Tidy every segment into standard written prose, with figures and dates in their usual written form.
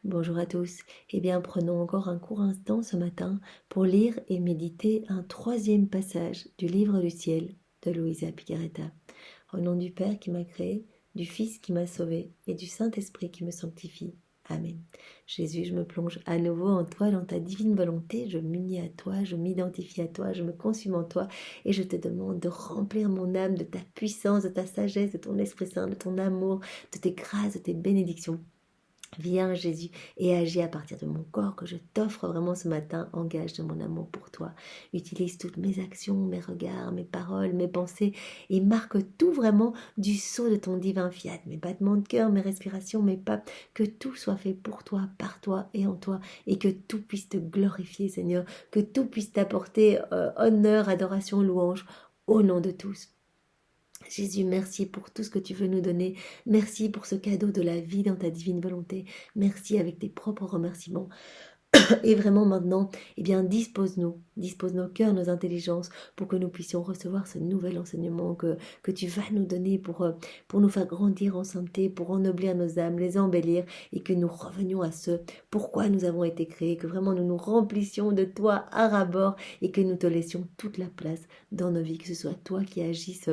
Bonjour à tous. Eh bien, prenons encore un court instant ce matin pour lire et méditer un troisième passage du livre du ciel de Luisa Picaretta. Au nom du Père qui m'a créé, du Fils qui m'a sauvé et du Saint-Esprit qui me sanctifie. Amen. Jésus, je me plonge à nouveau en toi, dans ta divine volonté. Je m'unis à toi, je m'identifie à toi, je me consume en toi et je te demande de remplir mon âme de ta puissance, de ta sagesse, de ton Esprit Saint, de ton amour, de tes grâces, de tes bénédictions. Viens Jésus et agis à partir de mon corps que je t'offre vraiment ce matin, engage de mon amour pour toi. Utilise toutes mes actions, mes regards, mes paroles, mes pensées et marque tout vraiment du sceau de ton divin fiat. Mes battements de cœur, mes respirations, mes pas, que tout soit fait pour toi, par toi et en toi et que tout puisse te glorifier Seigneur, que tout puisse t'apporter honneur, adoration, louange au nom de tous. Jésus, merci pour tout ce que tu veux nous donner. Merci pour ce cadeau de la vie dans ta divine volonté. Merci avec tes propres remerciements. Et vraiment maintenant, eh bien, dispose nos cœurs, nos intelligences pour que nous puissions recevoir ce nouvel enseignement que tu vas nous donner pour nous faire grandir en sainteté, pour ennoblir nos âmes, les embellir et que nous revenions à ce pourquoi nous avons été créés, que vraiment nous nous remplissions de toi à ras-bord et que nous te laissions toute la place dans nos vies, que ce soit toi qui agisses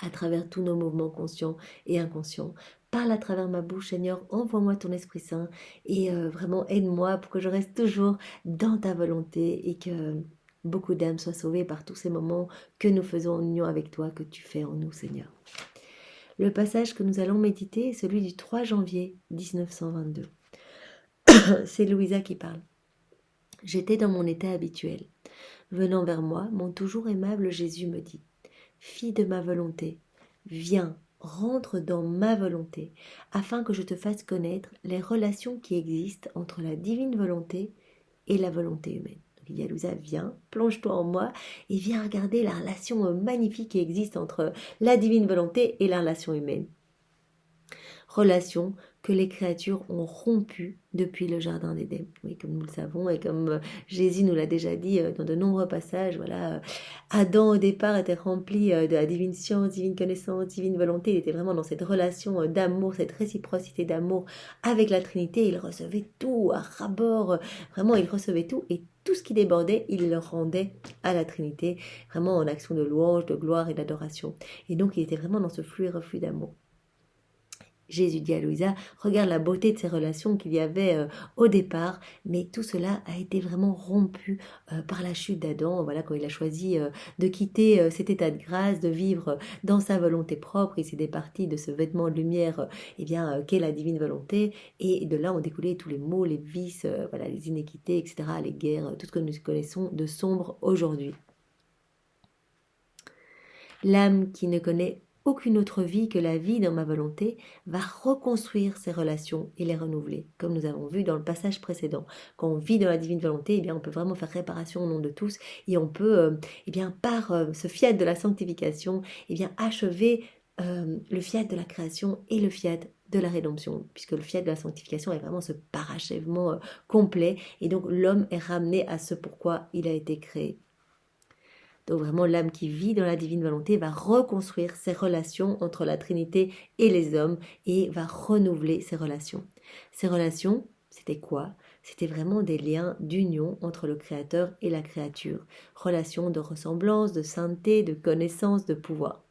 à travers tous nos mouvements conscients et inconscients. Parle à travers ma bouche, Seigneur, envoie-moi ton Esprit Saint et vraiment aide-moi pour que je reste toujours dans ta volonté et que beaucoup d'âmes soient sauvées par tous ces moments que nous faisons en union avec toi, que tu fais en nous, Seigneur. Le passage que nous allons méditer est celui du 3 janvier 1922. C'est Louisa qui parle. J'étais dans mon état habituel. Venant vers moi, mon toujours aimable Jésus me dit « Fille de ma volonté, viens, rentre dans ma volonté, afin que je te fasse connaître les relations qui existent entre la divine volonté et la volonté humaine. » Donc il dit à Louisa, viens, plonge-toi en moi et viens regarder la relation magnifique qui existe entre la divine volonté et la relation humaine. Relation que les créatures ont rompue depuis le jardin d'Éden. Oui, comme nous le savons et comme Jésus nous l'a déjà dit dans de nombreux passages, voilà, Adam au départ était rempli de la divine science, divine connaissance, divine volonté. Il était vraiment dans cette relation d'amour, cette réciprocité d'amour avec la Trinité. Il recevait tout à ras-bord, vraiment il recevait tout et tout ce qui débordait, il le rendait à la Trinité, vraiment en action de louange, de gloire et d'adoration. Et donc il était vraiment dans ce flux et reflux d'amour. Jésus dit à Louisa, regarde la beauté de ces relations qu'il y avait au départ, mais tout cela a été vraiment rompu par la chute d'Adam, voilà, quand il a choisi de quitter cet état de grâce, de vivre dans sa volonté propre, il s'est départi de ce vêtement de lumière qu'est la divine volonté, et de là ont découlé tous les maux, les vices, voilà, les inéquités, etc., les guerres, tout ce que nous connaissons de sombre aujourd'hui. L'âme qui ne connaît aucune autre vie que la vie dans ma volonté va reconstruire ses relations et les renouveler, comme nous avons vu dans le passage précédent. Quand on vit dans la divine volonté, eh bien, on peut vraiment faire réparation au nom de tous et on peut, par ce fiat de la sanctification, achever le fiat de la création et le fiat de la rédemption, puisque le fiat de la sanctification est vraiment ce parachèvement complet et donc l'homme est ramené à ce pourquoi il a été créé. Donc vraiment l'âme qui vit dans la divine volonté va reconstruire ses relations entre la Trinité et les hommes et va renouveler ses relations. Ces relations, c'était quoi? C'était vraiment des liens d'union entre le Créateur et la créature. Relations de ressemblance, de sainteté, de connaissance, de pouvoir.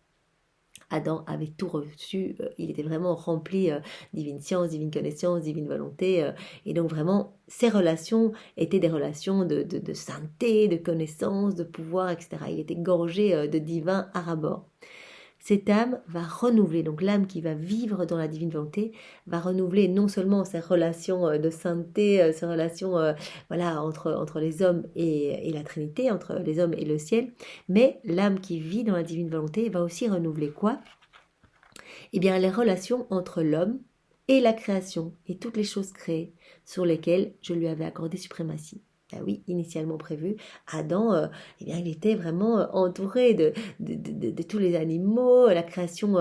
Adam avait tout reçu, il était vraiment rempli divine science, divine connaissance, divine volonté, et donc vraiment ces relations étaient des relations de sainteté, de connaissance, de pouvoir, etc. Il était gorgé de divin à ras-bord. Cette âme va renouveler, donc l'âme qui va vivre dans la divine volonté, va renouveler non seulement ses relations de sainteté, ses relations entre les hommes et la Trinité, entre les hommes et le ciel, mais l'âme qui vit dans la divine volonté va aussi renouveler quoi? Eh bien, les relations entre l'homme et la création et toutes les choses créées sur lesquelles je lui avais accordé suprématie. Ah oui, initialement prévu, Adam, eh bien, il était vraiment entouré de tous les animaux. La création,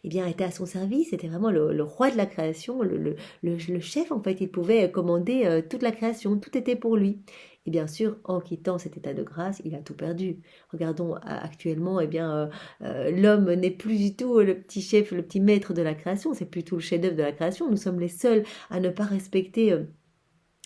eh bien, était à son service. C'était vraiment le roi de la création, le chef en fait. Il pouvait commander toute la création. Tout était pour lui. Et bien sûr, en quittant cet état de grâce, il a tout perdu. Regardons actuellement, eh bien, l'homme n'est plus du tout le petit chef, le petit maître de la création. C'est plutôt le chef-d'œuvre de la création. Nous sommes les seuls à ne pas respecter.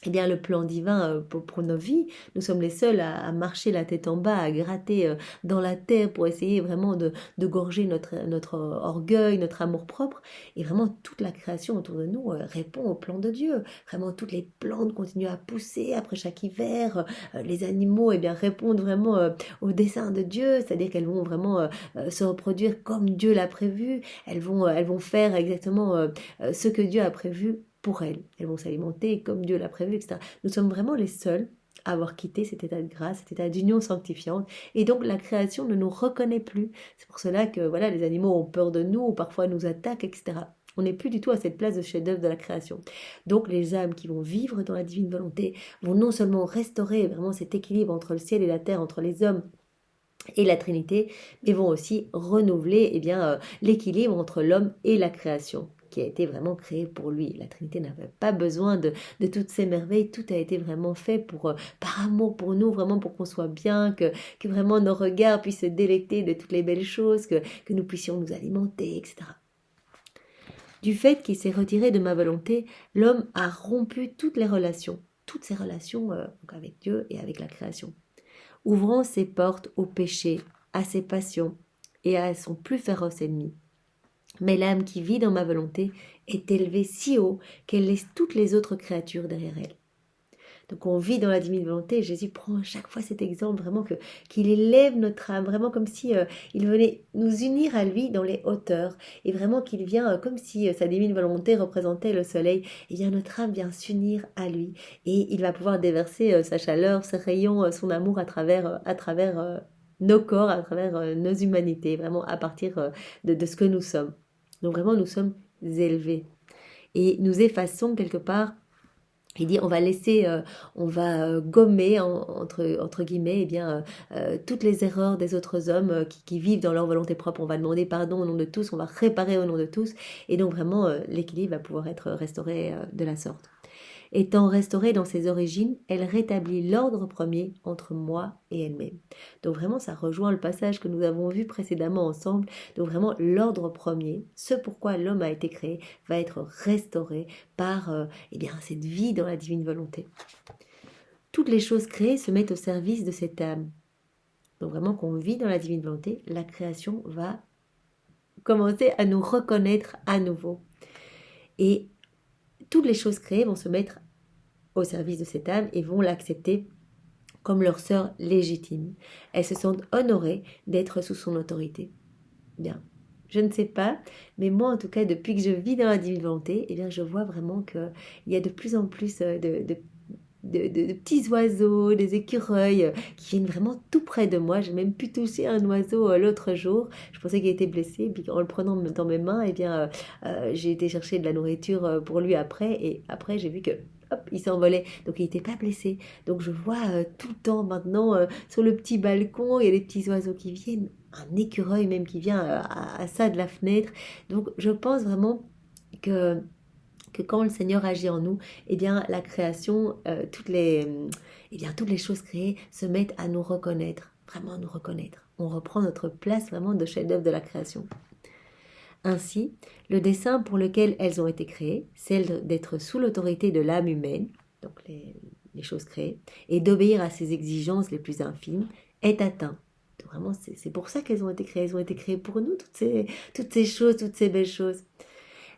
Eh bien, le plan divin pour nos vies, nous sommes les seuls à marcher la tête en bas, à gratter dans la terre pour essayer vraiment de gorger notre orgueil, notre amour-propre. Et vraiment, toute la création autour de nous répond au plan de Dieu. Vraiment, toutes les plantes continuent à pousser après chaque hiver. Les animaux eh bien, répondent vraiment au dessein de Dieu, c'est-à-dire qu'elles vont vraiment se reproduire comme Dieu l'a prévu. Elles vont faire exactement ce que Dieu a prévu pour elles. Elles vont s'alimenter comme Dieu l'a prévu, etc. Nous sommes vraiment les seuls à avoir quitté cet état de grâce, cet état d'union sanctifiante. Et donc la création ne nous reconnaît plus. C'est pour cela que voilà, les animaux ont peur de nous, ou parfois nous attaquent, etc. On n'est plus du tout à cette place de chef-d'œuvre de la création. Donc les âmes qui vont vivre dans la divine volonté vont non seulement restaurer vraiment cet équilibre entre le ciel et la terre, entre les hommes et la Trinité, mais vont aussi renouveler eh bien, l'équilibre entre l'homme et la création qui a été vraiment créée pour lui. La Trinité n'avait pas besoin de toutes ces merveilles, tout a été vraiment fait par amour pour nous, vraiment pour qu'on soit bien, que vraiment nos regards puissent se délecter de toutes les belles choses, que nous puissions nous alimenter, etc. Du fait qu'il s'est retiré de ma volonté, l'homme a rompu toutes ses relations donc avec Dieu et avec la création, ouvrant ses portes au péché, à ses passions et à son plus féroce ennemi. Mais l'âme qui vit dans ma volonté est élevée si haut qu'elle laisse toutes les autres créatures derrière elle. Donc on vit dans la divine volonté, et Jésus prend à chaque fois cet exemple vraiment qu'il élève notre âme, vraiment comme si il venait nous unir à lui dans les hauteurs, et vraiment qu'il vient comme si sa divine volonté représentait le soleil, et bien notre âme vient s'unir à lui, et il va pouvoir déverser sa chaleur, ses rayons, son amour à travers nos corps, à travers nos humanités, vraiment à partir de ce que nous sommes. Donc vraiment nous sommes élevés, et nous effaçons quelque part. Il dit on va laisser, on va gommer entre guillemets eh bien, toutes les erreurs des autres hommes qui vivent dans leur volonté propre. On va demander pardon au nom de tous, on va réparer au nom de tous. Et donc vraiment l'équilibre va pouvoir être restauré de la sorte. Étant restaurée dans ses origines, elle rétablit l'ordre premier entre moi et elle-même. Donc vraiment, ça rejoint le passage que nous avons vu précédemment ensemble. Donc vraiment, l'ordre premier, ce pourquoi l'homme a été créé, va être restauré par eh bien, cette vie dans la divine volonté. Toutes les choses créées se mettent au service de cette âme. Donc vraiment, qu'on vit dans la divine volonté, la création va commencer à nous reconnaître à nouveau. Et toutes les choses créées vont se mettre au service de cette âme et vont l'accepter comme leur sœur légitime. Elles se sentent honorées d'être sous son autorité. Bien, je ne sais pas, mais moi en tout cas, depuis que je vis dans la divine volonté, eh bien, je vois vraiment qu'il y a de plus en plus de petits oiseaux, des écureuils qui viennent vraiment tout près de moi. J'ai même pu toucher un oiseau l'autre jour. Je pensais qu'il était blessé, puis en le prenant dans mes mains, eh bien, j'ai été chercher de la nourriture pour lui après, et après j'ai vu que hop, il s'envolait, donc il n'était pas blessé. Donc je vois tout le temps maintenant sur le petit balcon, il y a des petits oiseaux qui viennent, un écureuil même qui vient à ça de la fenêtre. Donc je pense vraiment que quand le Seigneur agit en nous, eh bien la création, toutes les choses créées se mettent à nous reconnaître, vraiment à nous reconnaître. On reprend notre place vraiment de chef-d'œuvre de la création. Ainsi, le dessein pour lequel elles ont été créées, celle d'être sous l'autorité de l'âme humaine, donc les choses créées, et d'obéir à ses exigences les plus infimes, est atteint. Donc vraiment, c'est pour ça qu'elles ont été créées. Elles ont été créées pour nous, toutes ces choses, toutes ces belles choses.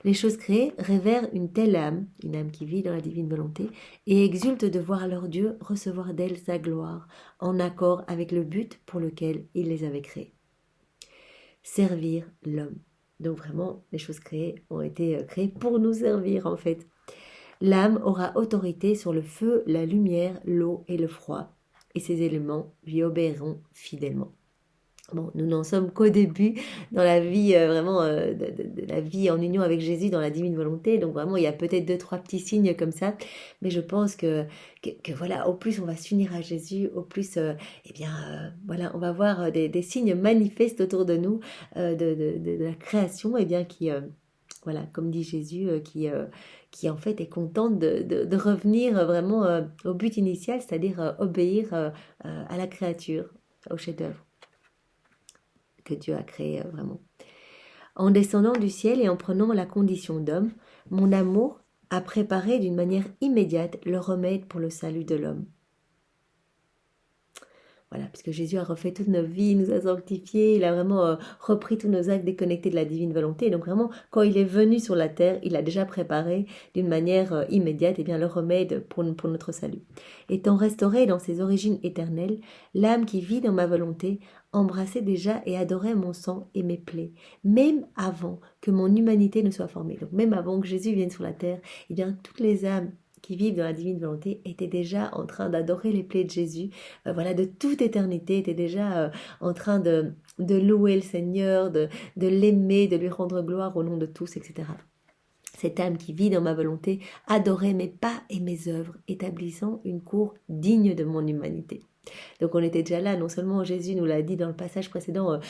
Les choses créées révèrent une telle âme, une âme qui vit dans la divine volonté, et exulte de voir leur Dieu recevoir d'elle sa gloire, en accord avec le but pour lequel il les avait créées. Servir l'homme. Donc vraiment, les choses créées ont été créées pour nous servir en fait. L'âme aura autorité sur le feu, la lumière, l'eau et le froid, et ces éléments lui obéiront fidèlement. Bon, nous n'en sommes qu'au début dans la vie, vraiment, de la vie en union avec Jésus dans la divine volonté. Donc vraiment, il y a peut-être deux, trois petits signes comme ça. Mais je pense que voilà, au plus on va s'unir à Jésus, au plus, eh bien, voilà, on va voir des signes manifestes autour de nous, de la création, eh bien, voilà, comme dit Jésus, qui en fait est contente de revenir vraiment au but initial, c'est-à-dire obéir à la créature, au chef-d'œuvre que Dieu a créé vraiment. En descendant du ciel et en prenant la condition d'homme, mon amour a préparé d'une manière immédiate le remède pour le salut de l'homme. Voilà, puisque Jésus a refait toute nos vies, il nous a sanctifiés, il a vraiment repris tous nos actes déconnectés de la divine volonté. Donc vraiment, quand il est venu sur la terre, il a déjà préparé d'une manière immédiate eh bien, le remède pour notre salut. Étant restauré dans ses origines éternelles, l'âme qui vit dans ma volonté embrassait déjà et adorait mon sang et mes plaies, même avant que mon humanité ne soit formée. Donc même avant que Jésus vienne sur la terre, eh bien toutes les âmes qui vivent dans la divine volonté étaient déjà en train d'adorer les plaies de Jésus, voilà, de toute éternité, étaient déjà en train de louer le Seigneur, de l'aimer, de lui rendre gloire au nom de tous, etc. Cette âme qui vit dans ma volonté adorait mes pas et mes œuvres, établissant une cour digne de mon humanité. Donc on était déjà là, non seulement Jésus nous l'a dit dans le passage précédent,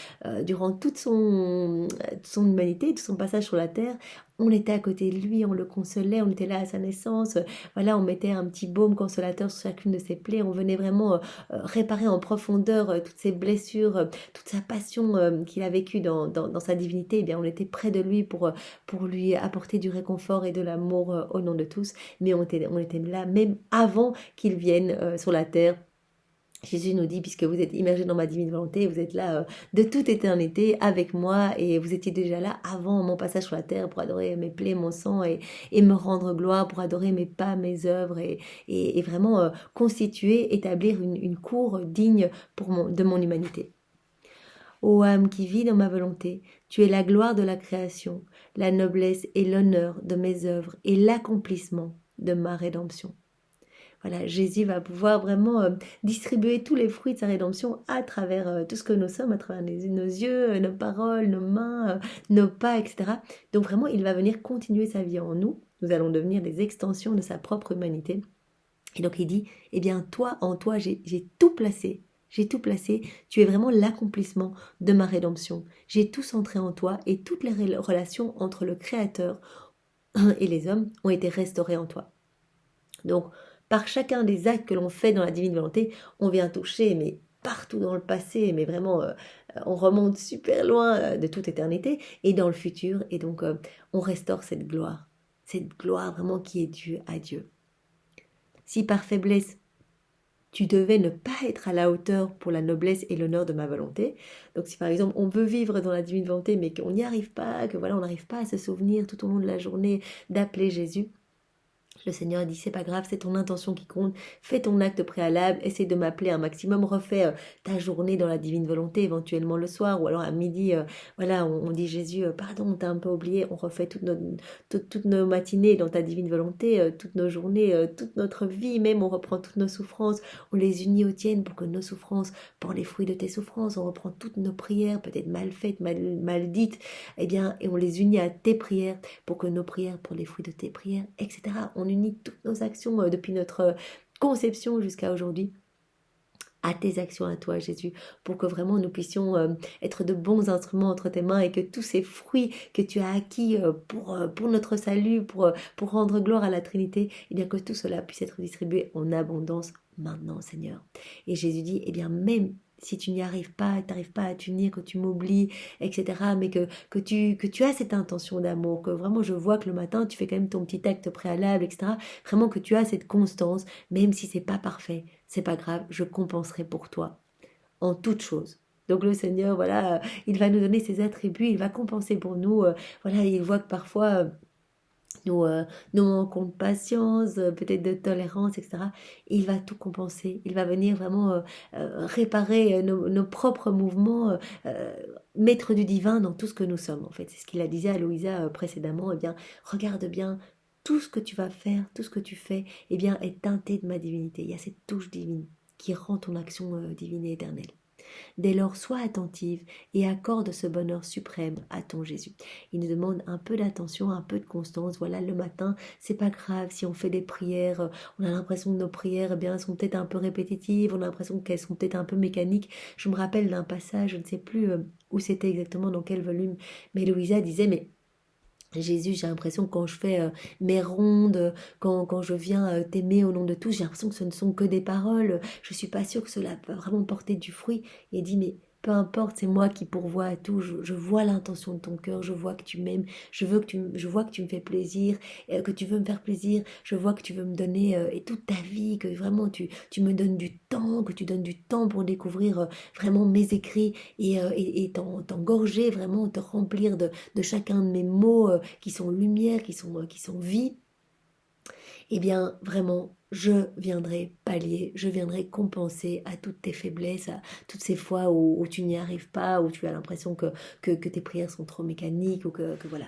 durant toute son humanité, tout son passage sur la terre, on était à côté de lui, on le consolait, on était là à sa naissance, voilà, on mettait un petit baume consolateur sur chacune de ses plaies, on venait vraiment réparer en profondeur toutes ses blessures, toute sa passion qu'il a vécue dans sa divinité, eh bien on était près de lui pour lui apporter du réconfort et de l'amour au nom de tous, mais on était là même avant qu'il vienne sur la terre. Jésus nous dit, puisque vous êtes immergés dans ma divine volonté, vous êtes là de toute éternité avec moi et vous étiez déjà là avant mon passage sur la terre pour adorer mes plaies, mon sang et me rendre gloire, pour adorer mes pas, mes œuvres et vraiment constituer, établir une cour digne de mon humanité. Ô âme qui vit dans ma volonté, tu es la gloire de la création, la noblesse et l'honneur de mes œuvres et l'accomplissement de ma rédemption. Voilà, Jésus va pouvoir vraiment distribuer tous les fruits de sa rédemption à travers tout ce que nous sommes, à travers nos yeux, nos paroles, nos mains, nos pas, etc. Donc vraiment, il va venir continuer sa vie en nous. Nous allons devenir des extensions de sa propre humanité. Et donc il dit, eh bien toi, en toi, j'ai tout placé. J'ai tout placé. Tu es vraiment l'accomplissement de ma rédemption. J'ai tout centré en toi et toutes les relations entre le Créateur et les hommes ont été restaurées en toi. Donc, par chacun des actes que l'on fait dans la divine volonté, on vient toucher, mais partout dans le passé, mais vraiment, on remonte super loin de toute éternité et dans le futur, et donc on restaure cette gloire vraiment qui est due à Dieu. Si par faiblesse, tu devais ne pas être à la hauteur pour la noblesse et l'honneur de ma volonté. Donc si par exemple on veut vivre dans la divine volonté, mais qu'on n'y arrive pas, que voilà, on n'arrive pas à se souvenir tout au long de la journée d'appeler Jésus, le Seigneur dit, c'est pas grave, c'est ton intention qui compte, fais ton acte préalable, essaie de m'appeler un maximum, refais ta journée dans la divine volonté, éventuellement le soir, ou alors à midi, voilà, on dit Jésus, pardon, on t'a un peu oublié, on refait toutes nos matinées dans ta divine volonté, toutes nos journées, toute notre vie même, on reprend toutes nos souffrances, on les unit aux tiennes pour que nos souffrances portent les fruits de tes souffrances, on reprend toutes nos prières, peut-être mal faites, mal dites, eh bien, et on les unit à tes prières pour que nos prières portent les fruits de tes prières, etc. On unit toutes nos actions depuis notre conception jusqu'à aujourd'hui à tes actions à toi, Jésus, pour que vraiment nous puissions être de bons instruments entre tes mains et que tous ces fruits que tu as acquis pour notre salut, pour rendre gloire à la Trinité, eh bien que tout cela puisse être distribué en abondance maintenant, Seigneur. Et Jésus dit, eh bien même si tu n'y arrives pas, tu n'arrives pas à t'unir, que tu m'oublies, etc., mais que tu as cette intention d'amour, que vraiment je vois que le matin tu fais quand même ton petit acte préalable, etc., vraiment que tu as cette constance, même si c'est pas parfait, c'est pas grave, je compenserai pour toi en toute chose. Donc le Seigneur, voilà, il va nous donner ses attributs, il va compenser pour nous, voilà, il voit que parfois nous manquons de patience, peut-être de tolérance, etc. Et il va tout compenser. Il va venir vraiment réparer nos propres mouvements, mettre du divin dans tout ce que nous sommes. En fait, c'est ce qu'il a dit à Louisa précédemment. Eh bien, regarde bien, tout ce que tu vas faire, tout ce que tu fais, eh bien, est teinté de ma divinité. Il y a cette touche divine qui rend ton action divine et éternelle. Dès lors, sois attentive et accorde ce bonheur suprême à ton Jésus. Il nous demande un peu d'attention, un peu de constance. Voilà, le matin, c'est pas grave si on fait des prières, on a l'impression que nos prières, eh bien, sont peut-être un peu répétitives, on a l'impression qu'elles sont peut-être un peu mécaniques. Je me rappelle d'un passage, je ne sais plus où c'était exactement, dans quel volume, mais Louisa disait, mais Jésus, j'ai l'impression que quand je fais mes rondes, quand je viens t'aimer au nom de tous, j'ai l'impression que ce ne sont que des paroles. Je suis pas sûre que cela peut vraiment porter du fruit. Et il dit, mais peu importe, c'est moi qui pourvois à tout. Je vois l'intention de ton cœur, je vois que tu m'aimes, je vois que tu me fais plaisir, que tu veux me faire plaisir, je vois que tu veux me donner et toute ta vie, que vraiment tu me donnes du temps, que tu donnes du temps pour découvrir vraiment mes écrits et t'engorger, vraiment te remplir de chacun de mes mots qui sont lumière, qui sont vie, eh bien vraiment, je viendrai pallier, je viendrai compenser à toutes tes faiblesses, à toutes ces fois où tu n'y arrives pas, où tu as l'impression que tes prières sont trop mécaniques ou que voilà.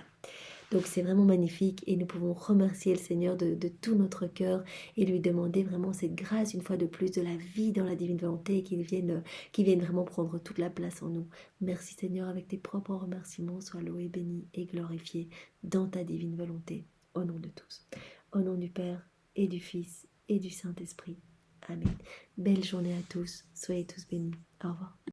Donc c'est vraiment magnifique et nous pouvons remercier le Seigneur de tout notre cœur et lui demander vraiment cette grâce une fois de plus de la vie dans la divine volonté et qu'il vienne vraiment prendre toute la place en nous. Merci Seigneur, avec tes propres remerciements, sois loué, béni et glorifié dans ta divine volonté, au nom de tous. Au nom du Père et du Fils et du Saint-Esprit. Amen. Belle journée à tous, soyez tous bénis. Au revoir.